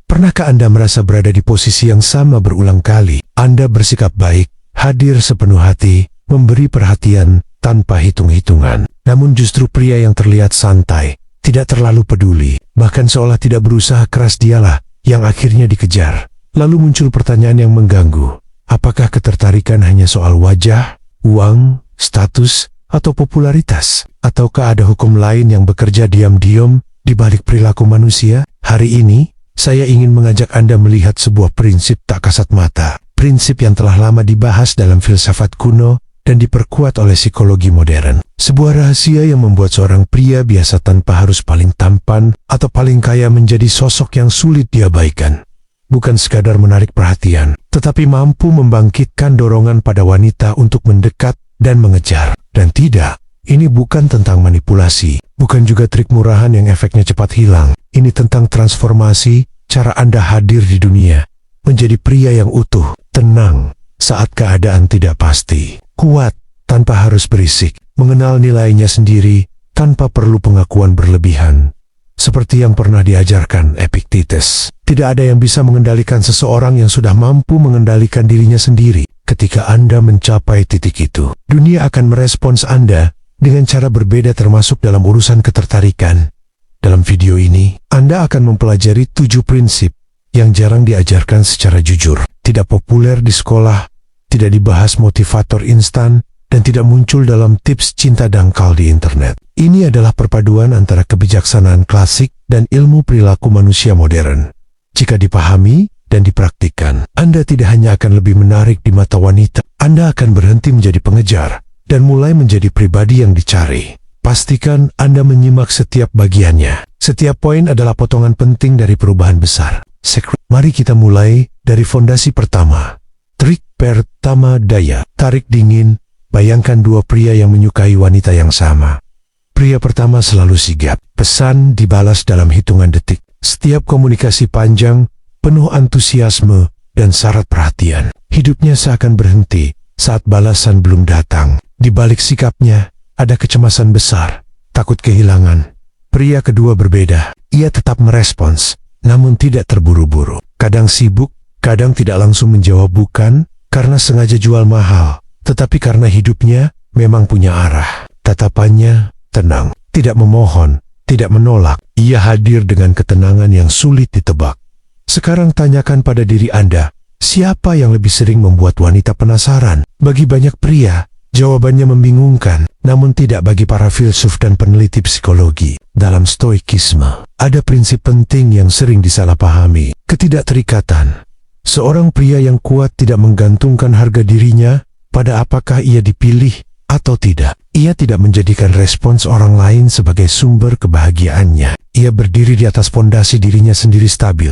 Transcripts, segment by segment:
Pernahkah Anda merasa berada di posisi yang sama berulang kali? Anda bersikap baik, hadir sepenuh hati, memberi perhatian tanpa hitung-hitungan. Namun justru pria yang terlihat santai, tidak terlalu peduli, bahkan seolah tidak berusaha keras, dialah yang akhirnya dikejar. Lalu muncul pertanyaan yang mengganggu. Apakah ketertarikan hanya soal wajah, uang, status, atau popularitas? Ataukah ada hukum lain yang bekerja diam-diam di balik perilaku manusia? Hari ini, saya ingin mengajak Anda melihat sebuah prinsip tak kasat mata. Prinsip yang telah lama dibahas dalam filsafat kuno dan diperkuat oleh psikologi modern. Sebuah rahasia yang membuat seorang pria biasa tanpa harus paling tampan atau paling kaya menjadi sosok yang sulit diabaikan. Bukan sekadar menarik perhatian, tetapi mampu membangkitkan dorongan pada wanita untuk mendekat dan mengejar. Dan tidak, ini bukan tentang manipulasi, bukan juga trik murahan yang efeknya cepat hilang. Ini tentang transformasi cara Anda hadir di dunia, menjadi pria yang utuh, tenang saat keadaan tidak pasti, kuat tanpa harus berisik, mengenal nilainya sendiri tanpa perlu pengakuan berlebihan. Seperti yang pernah diajarkan Epictetus, tidak ada yang bisa mengendalikan seseorang yang sudah mampu mengendalikan dirinya sendiri. Ketika Anda mencapai titik itu, dunia akan merespons Anda dengan cara berbeda, termasuk dalam urusan ketertarikan. Dalam video ini, Anda akan mempelajari 7 prinsip yang jarang diajarkan secara jujur, tidak populer di sekolah, tidak dibahas motivator instan, dan tidak muncul dalam tips cinta dangkal di internet. Ini adalah perpaduan antara kebijaksanaan klasik dan ilmu perilaku manusia modern. Jika dipahami dan dipraktikkan, Anda tidak hanya akan lebih menarik di mata wanita, Anda akan berhenti menjadi pengejar dan mulai menjadi pribadi yang dicari. Pastikan Anda menyimak setiap bagiannya. Setiap poin adalah potongan penting dari perubahan besar. Mari kita mulai dari fondasi pertama. Trik pertama, daya tarik dingin. Bayangkan dua pria yang menyukai wanita yang sama. Pria pertama selalu sigap. Pesan dibalas dalam hitungan detik. Setiap komunikasi panjang, penuh antusiasme, dan syarat perhatian. Hidupnya seakan berhenti saat balasan belum datang. Di balik sikapnya, ada kecemasan besar, takut kehilangan. Pria kedua berbeda. Ia tetap merespons, namun tidak terburu-buru. Kadang sibuk, kadang tidak langsung menjawab, bukan karena sengaja jual mahal, tetapi karena hidupnya memang punya arah. Tatapannya tenang, tidak memohon, tidak menolak. Ia hadir dengan ketenangan yang sulit ditebak. Sekarang tanyakan pada diri Anda, siapa yang lebih sering membuat wanita penasaran? Bagi banyak pria, jawabannya membingungkan, namun tidak bagi para filsuf dan peneliti psikologi. Dalam stoikisme, ada prinsip penting yang sering disalahpahami, ketidakterikatan. Seorang pria yang kuat tidak menggantungkan harga dirinya pada apakah ia dipilih atau tidak. Ia tidak menjadikan respons orang lain sebagai sumber kebahagiaannya. Ia berdiri di atas fondasi dirinya sendiri, stabil,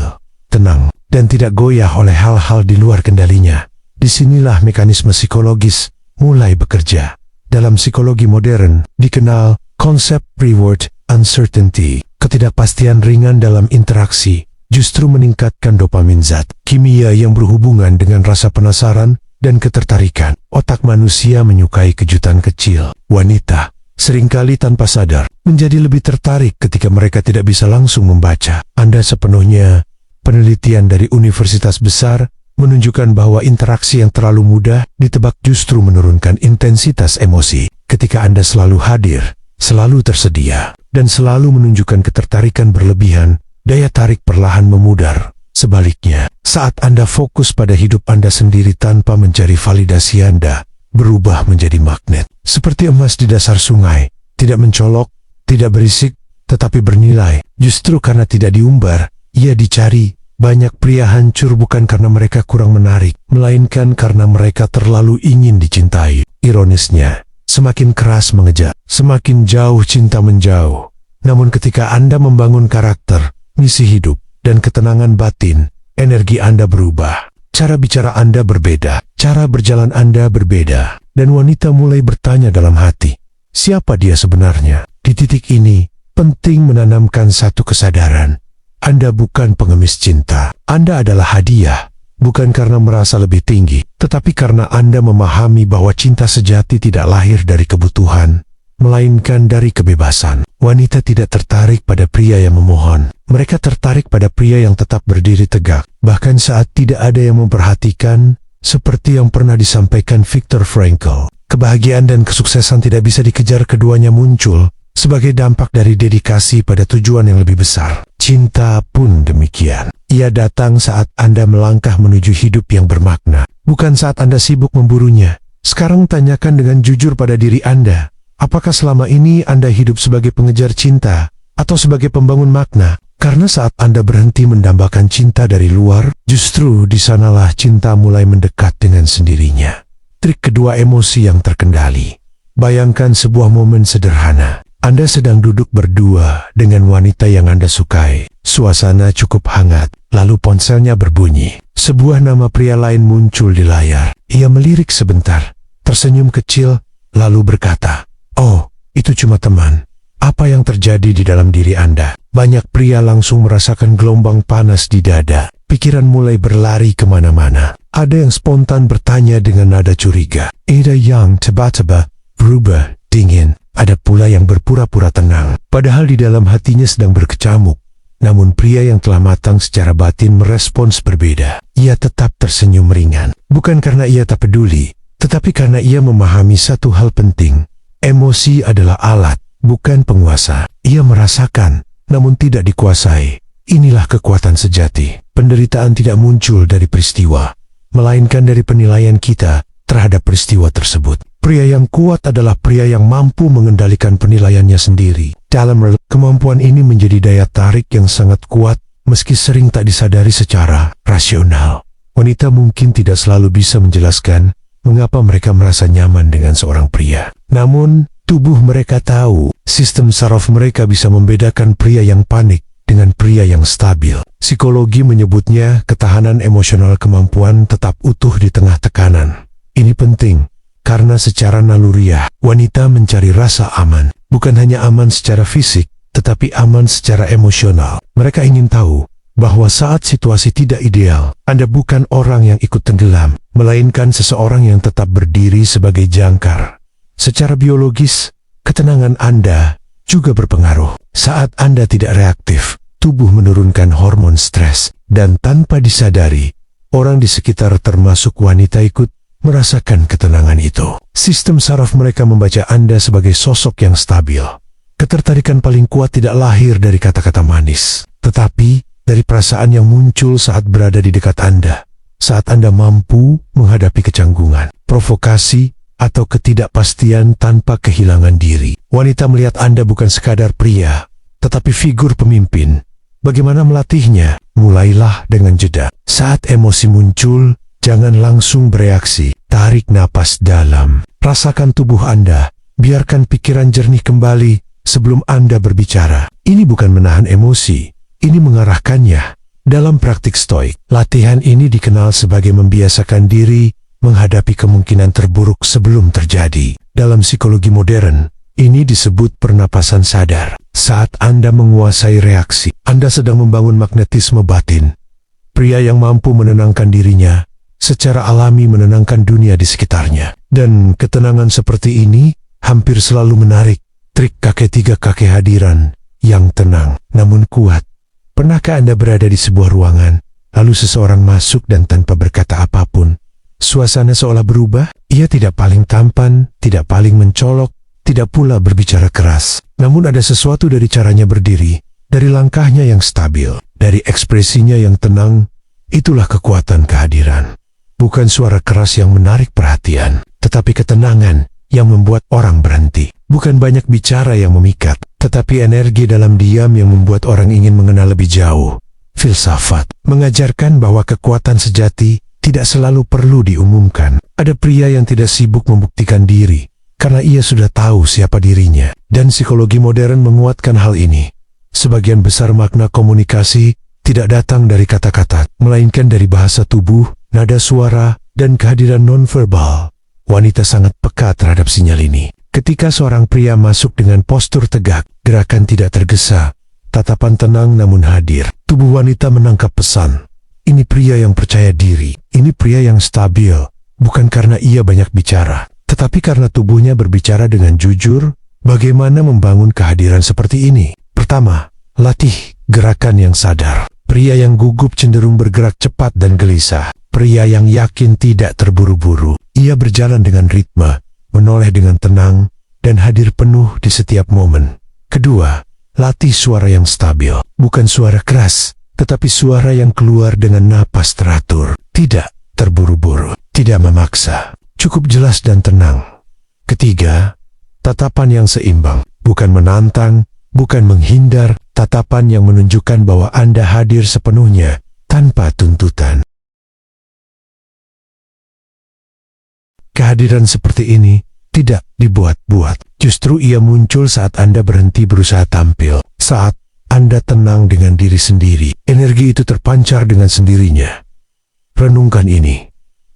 tenang, dan tidak goyah oleh hal-hal di luar kendalinya. Disinilah mekanisme psikologis mulai bekerja. Dalam psikologi modern, dikenal konsep reward uncertainty. Ketidakpastian ringan dalam interaksi justru meningkatkan dopamin, zat kimia yang berhubungan dengan rasa penasaran dan ketertarikan. Otak manusia menyukai kejutan kecil. Wanita, seringkali tanpa sadar, menjadi lebih tertarik ketika mereka tidak bisa langsung membaca Anda sepenuhnya. Penelitian dari universitas besar menunjukkan bahwa interaksi yang terlalu mudah ditebak justru menurunkan intensitas emosi. Ketika Anda selalu hadir, selalu tersedia, dan selalu menunjukkan ketertarikan berlebihan, daya tarik perlahan memudar. Sebaliknya, saat Anda fokus pada hidup Anda sendiri tanpa mencari validasi, Anda berubah menjadi magnet. Seperti emas di dasar sungai, tidak mencolok, tidak berisik, tetapi bernilai. Justru karena tidak diumbar, ia dicari. Banyak pria hancur bukan karena mereka kurang menarik, melainkan karena mereka terlalu ingin dicintai. Ironisnya, semakin keras mengejar, semakin jauh cinta menjauh. Namun ketika Anda membangun karakter, misi hidup, dan ketenangan batin, energi Anda berubah. Cara bicara Anda berbeda, cara berjalan Anda berbeda, dan wanita mulai bertanya dalam hati, siapa dia sebenarnya? Di titik ini, penting menanamkan satu kesadaran. Anda bukan pengemis cinta. Anda adalah hadiah, bukan karena merasa lebih tinggi, tetapi karena Anda memahami bahwa cinta sejati tidak lahir dari kebutuhan, melainkan dari kebebasan. Wanita tidak tertarik pada pria yang memohon. Mereka tertarik pada pria yang tetap berdiri tegak, bahkan saat tidak ada yang memperhatikan, seperti yang pernah disampaikan Viktor Frankl. Kebahagiaan dan kesuksesan tidak bisa dikejar, keduanya muncul sebagai dampak dari dedikasi pada tujuan yang lebih besar. Cinta pun demikian. Ia datang saat Anda melangkah menuju hidup yang bermakna, bukan saat Anda sibuk memburunya. Sekarang tanyakan dengan jujur pada diri Anda, apakah selama ini Anda hidup sebagai pengejar cinta atau sebagai pembangun makna? Karena saat Anda berhenti mendambakan cinta dari luar, justru di sanalah cinta mulai mendekat dengan sendirinya. Trik kedua, emosi yang terkendali. Bayangkan sebuah momen sederhana. Anda sedang duduk berdua dengan wanita yang Anda sukai. Suasana cukup hangat, lalu ponselnya berbunyi. Sebuah nama pria lain muncul di layar. Ia melirik sebentar, tersenyum kecil, lalu berkata, "Oh, itu cuma teman." Apa yang terjadi di dalam diri Anda? Banyak pria langsung merasakan gelombang panas di dada. Pikiran mulai berlari kemana-mana. Ada yang spontan bertanya dengan nada curiga. Ada yang tiba-tiba berubah dingin. Ada pula yang berpura-pura tenang, padahal di dalam hatinya sedang berkecamuk. Namun pria yang telah matang secara batin merespons berbeda. Ia tetap tersenyum ringan. Bukan karena ia tak peduli, tetapi karena ia memahami satu hal penting. Emosi adalah alat, bukan penguasa. Ia merasakan, namun tidak dikuasai. Inilah kekuatan sejati. Penderitaan tidak muncul dari peristiwa, melainkan dari penilaian kita terhadap peristiwa tersebut. Pria yang kuat adalah pria yang mampu mengendalikan penilaiannya sendiri. Dalam kemampuan ini menjadi daya tarik yang sangat kuat, meski sering tak disadari secara rasional. Wanita mungkin tidak selalu bisa menjelaskan mengapa mereka merasa nyaman dengan seorang pria. Namun, tubuh mereka tahu, sistem saraf mereka bisa membedakan pria yang panik dengan pria yang stabil. Psikologi menyebutnya ketahanan emosional, kemampuan tetap utuh di tengah tekanan. Ini penting, karena secara naluriah, wanita mencari rasa aman. Bukan hanya aman secara fisik, tetapi aman secara emosional. Mereka ingin tahu bahwa saat situasi tidak ideal, Anda bukan orang yang ikut tenggelam, melainkan seseorang yang tetap berdiri sebagai jangkar. Secara biologis, ketenangan Anda juga berpengaruh. Saat Anda tidak reaktif, tubuh menurunkan hormon stres, dan tanpa disadari, orang di sekitar termasuk wanita ikut merasakan ketenangan itu. Sistem saraf mereka membaca Anda sebagai sosok yang stabil. Ketertarikan paling kuat tidak lahir dari kata-kata manis, tetapi dari perasaan yang muncul saat berada di dekat Anda. Saat Anda mampu menghadapi kecanggungan, provokasi, atau ketidakpastian tanpa kehilangan diri. Wanita melihat Anda bukan sekadar pria, tetapi figur pemimpin. Bagaimana melatihnya? Mulailah dengan jeda. Saat emosi muncul, jangan langsung bereaksi. Tarik napas dalam. Rasakan tubuh Anda. Biarkan pikiran jernih kembali sebelum Anda berbicara. Ini bukan menahan emosi. Ini mengarahkannya. Dalam praktik stoik, latihan ini dikenal sebagai membiasakan diri menghadapi kemungkinan terburuk sebelum terjadi. Dalam psikologi modern, ini disebut pernapasan sadar. Saat Anda menguasai reaksi, Anda sedang membangun magnetisme batin. Pria yang mampu menenangkan dirinya secara alami menenangkan dunia di sekitarnya. Dan ketenangan seperti ini hampir selalu menarik. Trik kakek 3 kehadiran yang tenang namun kuat. Pernahkah Anda berada di sebuah ruangan, lalu seseorang masuk dan tanpa berkata apapun, suasana seolah berubah? Ia tidak paling tampan, tidak paling mencolok, tidak pula berbicara keras. Namun ada sesuatu dari caranya berdiri, dari langkahnya yang stabil, dari ekspresinya yang tenang. Itulah kekuatan kehadiran. Bukan suara keras yang menarik perhatian, tetapi ketenangan yang membuat orang berhenti. Bukan banyak bicara yang memikat, tetapi energi dalam diam yang membuat orang ingin mengenal lebih jauh. Filsafat mengajarkan bahwa kekuatan sejati tidak selalu perlu diumumkan. Ada pria yang tidak sibuk membuktikan diri, karena ia sudah tahu siapa dirinya. Dan psikologi modern menguatkan hal ini. Sebagian besar makna komunikasi tidak datang dari kata-kata, melainkan dari bahasa tubuh, nada suara, dan kehadiran nonverbal. Wanita sangat peka terhadap sinyal ini. Ketika seorang pria masuk dengan postur tegak, gerakan tidak tergesa, tatapan tenang namun hadir, tubuh wanita menangkap pesan. Ini pria yang percaya diri, ini pria yang stabil, bukan karena ia banyak bicara, tetapi karena tubuhnya berbicara dengan jujur, Bagaimana membangun kehadiran seperti ini? Pertama, latih gerakan yang sadar. Pria yang gugup cenderung bergerak cepat dan gelisah. Pria yang yakin tidak terburu-buru. Ia berjalan dengan ritme, menoleh dengan tenang, dan hadir penuh di setiap momen. Kedua, latih suara yang stabil. Bukan suara keras, tetapi suara yang keluar dengan napas teratur. Tidak terburu-buru, tidak memaksa. Cukup jelas dan tenang. Ketiga, tatapan yang seimbang. Bukan menantang, bukan menghindar, tatapan yang menunjukkan bahwa Anda hadir sepenuhnya tanpa tuntutan. Kehadiran seperti ini tidak dibuat-buat. Justru ia muncul saat Anda berhenti berusaha tampil. Saat Anda tenang dengan diri sendiri, energi itu terpancar dengan sendirinya. Renungkan ini.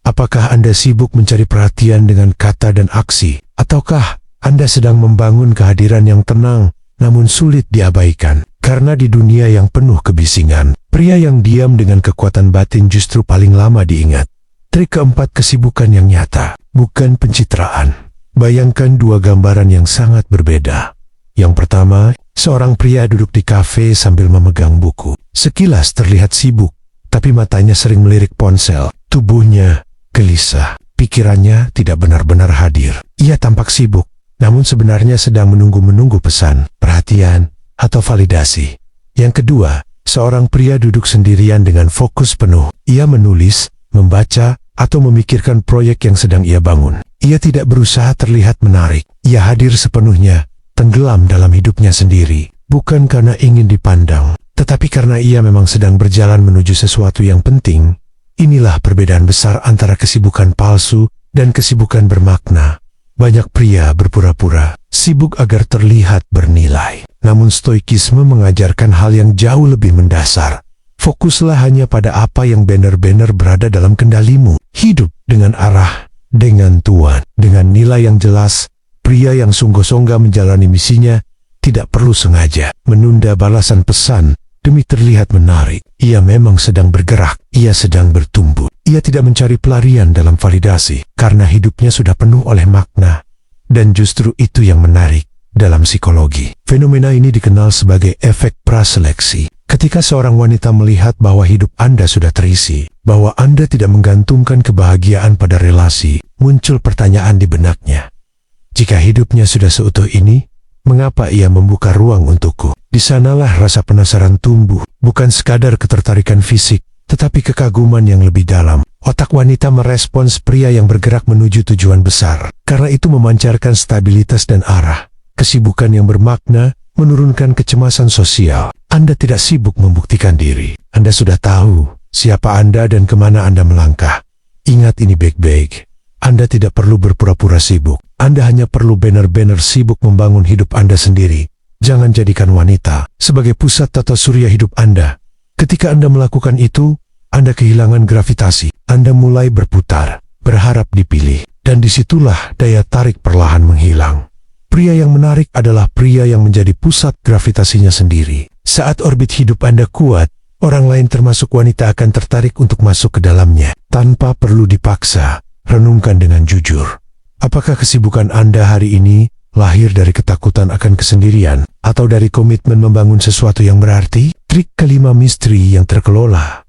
Apakah Anda sibuk mencari perhatian dengan kata dan aksi? Ataukah Anda sedang membangun kehadiran yang tenang namun sulit diabaikan? Karena di dunia yang penuh kebisingan, pria yang diam dengan kekuatan batin justru paling lama diingat. Trik keempat, kesibukan yang nyata, bukan pencitraan. Bayangkan dua gambaran yang sangat berbeda. Yang pertama, seorang pria duduk di kafe sambil memegang buku. Sekilas terlihat sibuk, tapi matanya sering melirik ponsel. Tubuhnya gelisah, pikirannya tidak benar-benar hadir. Ia tampak sibuk, namun sebenarnya sedang menunggu-menunggu pesan, perhatian, atau validasi. Yang kedua, seorang pria duduk sendirian dengan fokus penuh. Ia menulis, membaca, atau memikirkan proyek yang sedang ia bangun. Ia tidak berusaha terlihat menarik. Ia hadir sepenuhnya, tenggelam dalam hidupnya sendiri. Bukan karena ingin dipandang, tetapi karena ia memang sedang berjalan menuju sesuatu yang penting. Inilah perbedaan besar antara kesibukan palsu dan kesibukan bermakna. Banyak pria berpura-pura sibuk agar terlihat bernilai. Namun stoikisme mengajarkan hal yang jauh lebih mendasar. Fokuslah hanya pada apa yang benar-benar berada dalam kendalimu. Hidup dengan arah, dengan tujuan, dengan nilai yang jelas. Pria yang sungguh-sungguh menjalani misinya tidak perlu sengaja menunda balasan pesan demi terlihat menarik. Ia memang sedang bergerak, ia sedang bertumbuh. Ia tidak mencari pelarian dalam validasi karena hidupnya sudah penuh oleh makna. Dan justru itu yang menarik dalam psikologi. Fenomena ini dikenal sebagai efek praseleksi. Ketika seorang wanita melihat bahwa hidup Anda sudah terisi, bahwa Anda tidak menggantungkan kebahagiaan pada relasi, muncul pertanyaan di benaknya. Jika hidupnya sudah seutuh ini, mengapa ia membuka ruang untukku? Di sanalah rasa penasaran tumbuh, bukan sekadar ketertarikan fisik, tetapi kekaguman yang lebih dalam. Otak wanita merespons pria yang bergerak menuju tujuan besar, karena itu memancarkan stabilitas dan arah. Kesibukan yang bermakna menurunkan kecemasan sosial. Anda tidak sibuk membuktikan diri. Anda sudah tahu siapa Anda dan kemana Anda melangkah. Ingat ini baik-baik. Anda tidak perlu berpura-pura sibuk. Anda hanya perlu benar-benar sibuk membangun hidup Anda sendiri. Jangan jadikan wanita sebagai pusat tata surya hidup Anda. Ketika Anda melakukan itu, Anda kehilangan gravitasi. Anda mulai berputar, berharap dipilih. Dan disitulah daya tarik perlahan menghilang. Pria yang menarik adalah pria yang menjadi pusat gravitasinya sendiri. Saat orbit hidup Anda kuat, orang lain termasuk wanita akan tertarik untuk masuk ke dalamnya. Tanpa perlu dipaksa, renungkan dengan jujur. Apakah kesibukan Anda hari ini lahir dari ketakutan akan kesendirian, atau dari komitmen membangun sesuatu yang berarti? Trik kelima, misteri yang terkelola.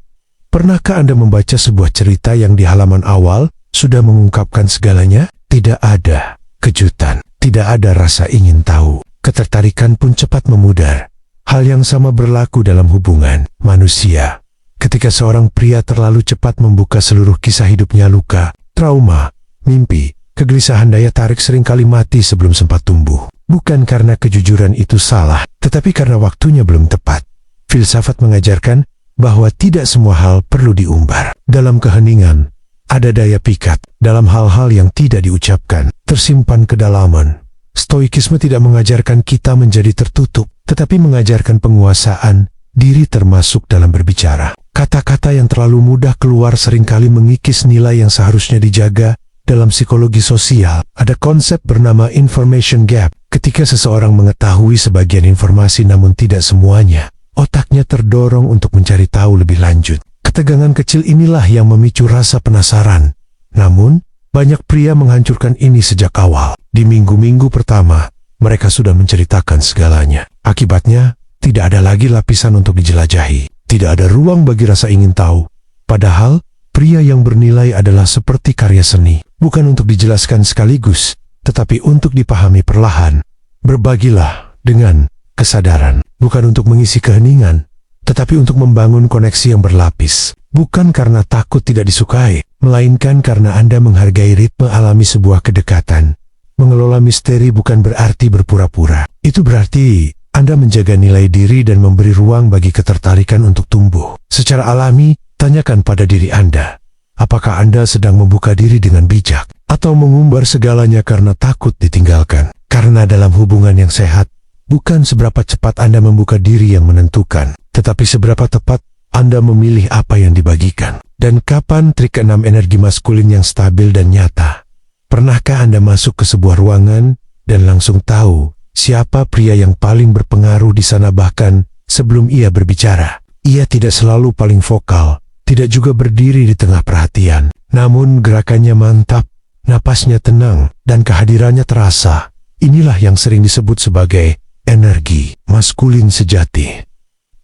Pernahkah Anda membaca sebuah cerita yang di halaman awal sudah mengungkapkan segalanya? Tidak ada kejutan. Tidak ada rasa ingin tahu. Ketertarikan pun cepat memudar. Hal yang sama berlaku dalam hubungan manusia. Ketika seorang pria terlalu cepat membuka seluruh kisah hidupnya, luka, trauma, mimpi, kegelisahan, daya tarik seringkali mati sebelum sempat tumbuh. Bukan karena kejujuran itu salah, tetapi karena waktunya belum tepat. Filsafat mengajarkan bahwa tidak semua hal perlu diumbar. Dalam keheningan, ada daya pikat. Dalam hal-hal yang tidak diucapkan, tersimpan kedalaman. Stoikisme tidak mengajarkan kita menjadi tertutup, tetapi mengajarkan penguasaan diri termasuk dalam berbicara. Kata-kata yang terlalu mudah keluar seringkali mengikis nilai yang seharusnya dijaga. Dalam psikologi sosial, ada konsep bernama information gap. Ketika seseorang mengetahui sebagian informasi namun tidak semuanya, otaknya terdorong untuk mencari tahu lebih lanjut. Ketegangan kecil inilah yang memicu rasa penasaran. Namun, banyak pria menghancurkan ini sejak awal. Di minggu-minggu pertama, mereka sudah menceritakan segalanya. Akibatnya, tidak ada lagi lapisan untuk dijelajahi. Tidak ada ruang bagi rasa ingin tahu. Padahal, pria yang bernilai adalah seperti karya seni, bukan untuk dijelaskan sekaligus, tetapi untuk dipahami perlahan. Berbagilah dengan kesadaran, bukan untuk mengisi keheningan, tetapi untuk membangun koneksi yang berlapis. Bukan karena takut tidak disukai, melainkan karena Anda menghargai ritme alami sebuah kedekatan. Mengelola misteri bukan berarti berpura-pura. Itu berarti Anda menjaga nilai diri dan memberi ruang bagi ketertarikan untuk tumbuh. Secara alami, tanyakan pada diri Anda, apakah Anda sedang membuka diri dengan bijak, atau mengumbar segalanya karena takut ditinggalkan? Karena dalam hubungan yang sehat, bukan seberapa cepat Anda membuka diri yang menentukan, tetapi seberapa tepat Anda memilih apa yang dibagikan. Dan kapan trik 6 energi maskulin yang stabil dan nyata? Pernahkah Anda masuk ke sebuah ruangan dan langsung tahu siapa pria yang paling berpengaruh di sana bahkan sebelum ia berbicara? Ia tidak selalu paling vokal, tidak juga berdiri di tengah perhatian. Namun gerakannya mantap, napasnya tenang, dan kehadirannya terasa. Inilah yang sering disebut sebagai energi maskulin sejati.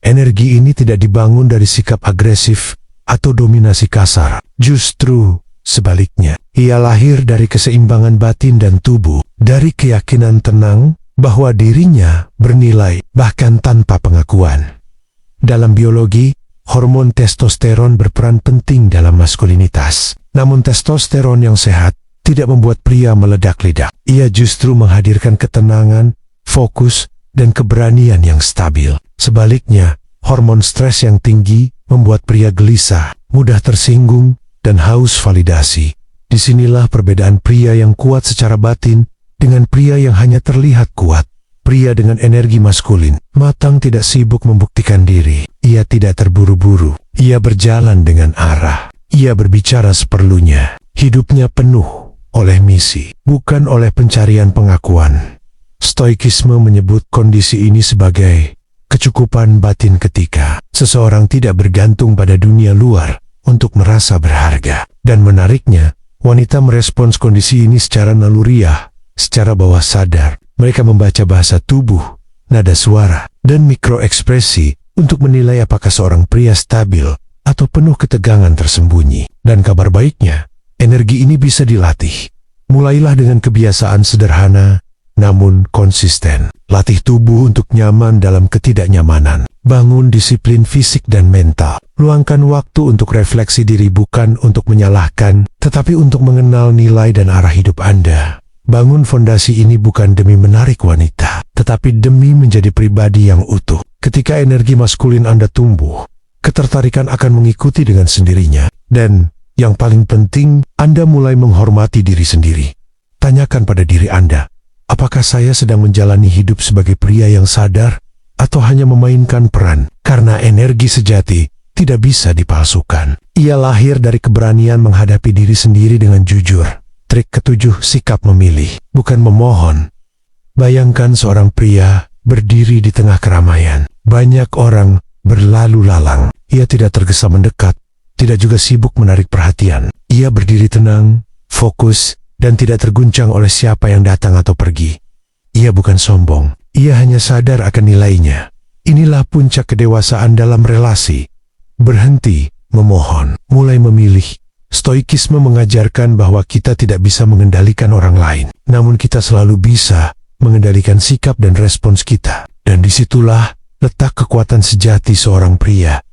Energi ini tidak dibangun dari sikap agresif atau dominasi kasar. Justru sebaliknya, ia lahir dari keseimbangan batin dan tubuh, dari keyakinan tenang bahwa dirinya bernilai bahkan tanpa pengakuan. Dalam biologi, hormon testosteron berperan penting dalam maskulinitas. Namun testosteron yang sehat tidak membuat pria meledak-ledak. Ia justru menghadirkan ketenangan, fokus, dan keberanian yang stabil. Sebaliknya, hormon stres yang tinggi membuat pria gelisah, mudah tersinggung, dan haus validasi. Disinilah perbedaan pria yang kuat secara batin dengan pria yang hanya terlihat kuat. Pria dengan energi maskulin, matang, tidak sibuk membuktikan diri. Ia tidak terburu-buru. Ia berjalan dengan arah. Ia berbicara seperlunya. Hidupnya penuh oleh misi, bukan oleh pencarian pengakuan. Stoikisme menyebut kondisi ini sebagai kecukupan batin ketika seseorang tidak bergantung pada dunia luar untuk merasa berharga. Dan menariknya, wanita merespons kondisi ini secara naluriah, secara bawah sadar. Mereka membaca bahasa tubuh, nada suara, dan mikroekspresi untuk menilai apakah seorang pria stabil atau penuh ketegangan tersembunyi. Dan kabar baiknya, energi ini bisa dilatih. Mulailah dengan kebiasaan sederhana, namun konsisten. Latih tubuh untuk nyaman dalam ketidaknyamanan. Bangun disiplin fisik dan mental. Luangkan waktu untuk refleksi diri, bukan untuk menyalahkan, tetapi untuk mengenal nilai dan arah hidup Anda. Bangun fondasi ini bukan demi menarik wanita, tetapi demi menjadi pribadi yang utuh. Ketika energi maskulin Anda tumbuh, ketertarikan akan mengikuti dengan sendirinya. Dan yang paling penting, Anda mulai menghormati diri sendiri. Tanyakan pada diri Anda, apakah saya sedang menjalani hidup sebagai pria yang sadar atau hanya memainkan peran? Karena energi sejati tidak bisa dipalsukan. Ia lahir dari keberanian menghadapi diri sendiri dengan jujur. Trik ketujuh, sikap memilih, bukan memohon. Bayangkan seorang pria berdiri di tengah keramaian. Banyak orang berlalu lalang. Ia tidak tergesa mendekat, tidak juga sibuk menarik perhatian. Ia berdiri tenang, fokus, dan tidak terguncang oleh siapa yang datang atau pergi. Ia bukan sombong, ia hanya sadar akan nilainya. Inilah puncak kedewasaan dalam relasi. Berhenti memohon, mulai memilih. Stoikisme mengajarkan bahwa kita tidak bisa mengendalikan orang lain, namun kita selalu bisa mengendalikan sikap dan respons kita. Dan disitulah letak kekuatan sejati seorang pria.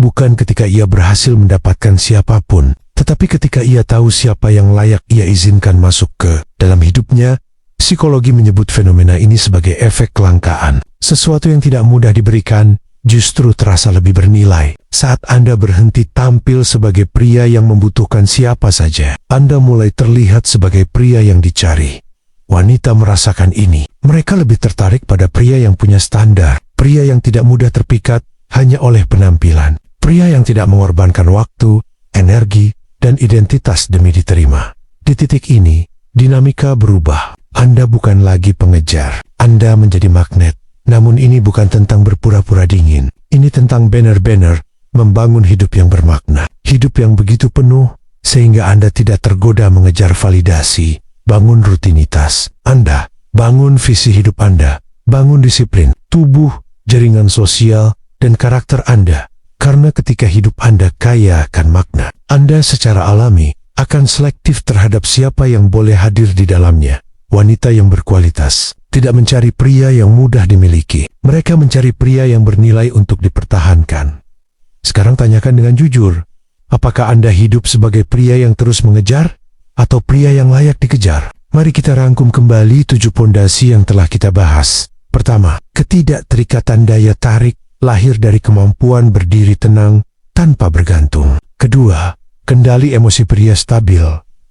Bukan ketika ia berhasil mendapatkan siapapun, tetapi ketika ia tahu siapa yang layak ia izinkan masuk ke dalam hidupnya. Psikologi menyebut fenomena ini sebagai efek kelangkaan. Sesuatu yang tidak mudah diberikan justru terasa lebih bernilai. Saat Anda berhenti tampil sebagai pria yang membutuhkan siapa saja, Anda mulai terlihat sebagai pria yang dicari. Wanita merasakan ini. Mereka lebih tertarik pada pria yang punya standar, pria yang tidak mudah terpikat hanya oleh penampilan, pria yang tidak mengorbankan waktu, energi, dan identitas demi diterima. Di titik ini, dinamika berubah. Anda bukan lagi pengejar, Anda menjadi magnet. Namun ini bukan tentang berpura-pura dingin. Ini tentang benar-benar membangun hidup yang bermakna. Hidup yang begitu penuh, sehingga Anda tidak tergoda mengejar validasi. Bangun rutinitas. Anda Bangun visi hidup Anda, bangun disiplin, tubuh, jaringan sosial, dan karakter Anda. Karena ketika hidup Anda kaya akan makna, Anda secara alami akan selektif terhadap siapa yang boleh hadir di dalamnya. Wanita yang berkualitas tidak mencari pria yang mudah dimiliki. Mereka mencari pria yang bernilai untuk dipertahankan. Sekarang tanyakan dengan jujur, apakah Anda hidup sebagai pria yang terus mengejar atau pria yang layak dikejar? Mari kita rangkum kembali 7 pondasi yang telah kita bahas. Pertama, ketidakterikatan daya tarik lahir dari kemampuan berdiri tenang tanpa bergantung. Kedua, kendali emosi pria stabil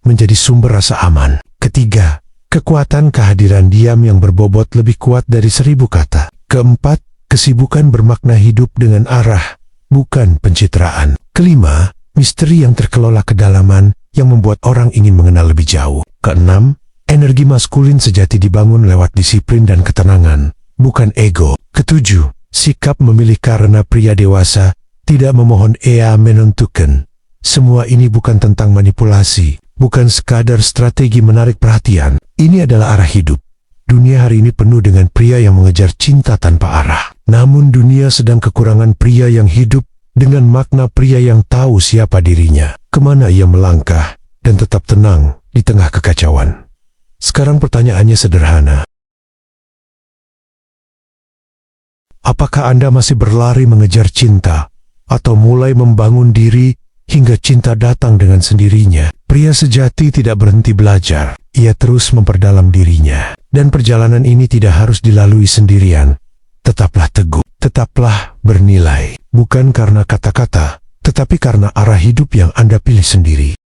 menjadi sumber rasa aman. Ketiga, kekuatan kehadiran diam yang berbobot lebih kuat dari 1000 kata. Keempat, kesibukan bermakna hidup dengan arah, bukan pencitraan. Kelima, misteri yang terkelola kedalaman yang membuat orang ingin mengenal lebih jauh. Keenam, energi maskulin sejati dibangun lewat disiplin dan ketenangan, bukan ego. Ketujuh, sikap memilih karena pria dewasa tidak memohon ea menentukan. Semua ini bukan tentang manipulasi, bukan sekadar strategi menarik perhatian. Ini adalah arah hidup. Dunia hari ini penuh dengan pria yang mengejar cinta tanpa arah. Namun dunia sedang kekurangan pria yang hidup dengan makna, pria yang tahu siapa dirinya, kemana ia melangkah, dan tetap tenang di tengah kekacauan. Sekarang pertanyaannya sederhana. Apakah Anda masih berlari mengejar cinta, atau mulai membangun diri hingga cinta datang dengan sendirinya? Pria sejati tidak berhenti belajar, ia terus memperdalam dirinya. Dan perjalanan ini tidak harus dilalui sendirian. Tetaplah teguh, tetaplah bernilai, bukan karena kata-kata, tetapi karena arah hidup yang Anda pilih sendiri.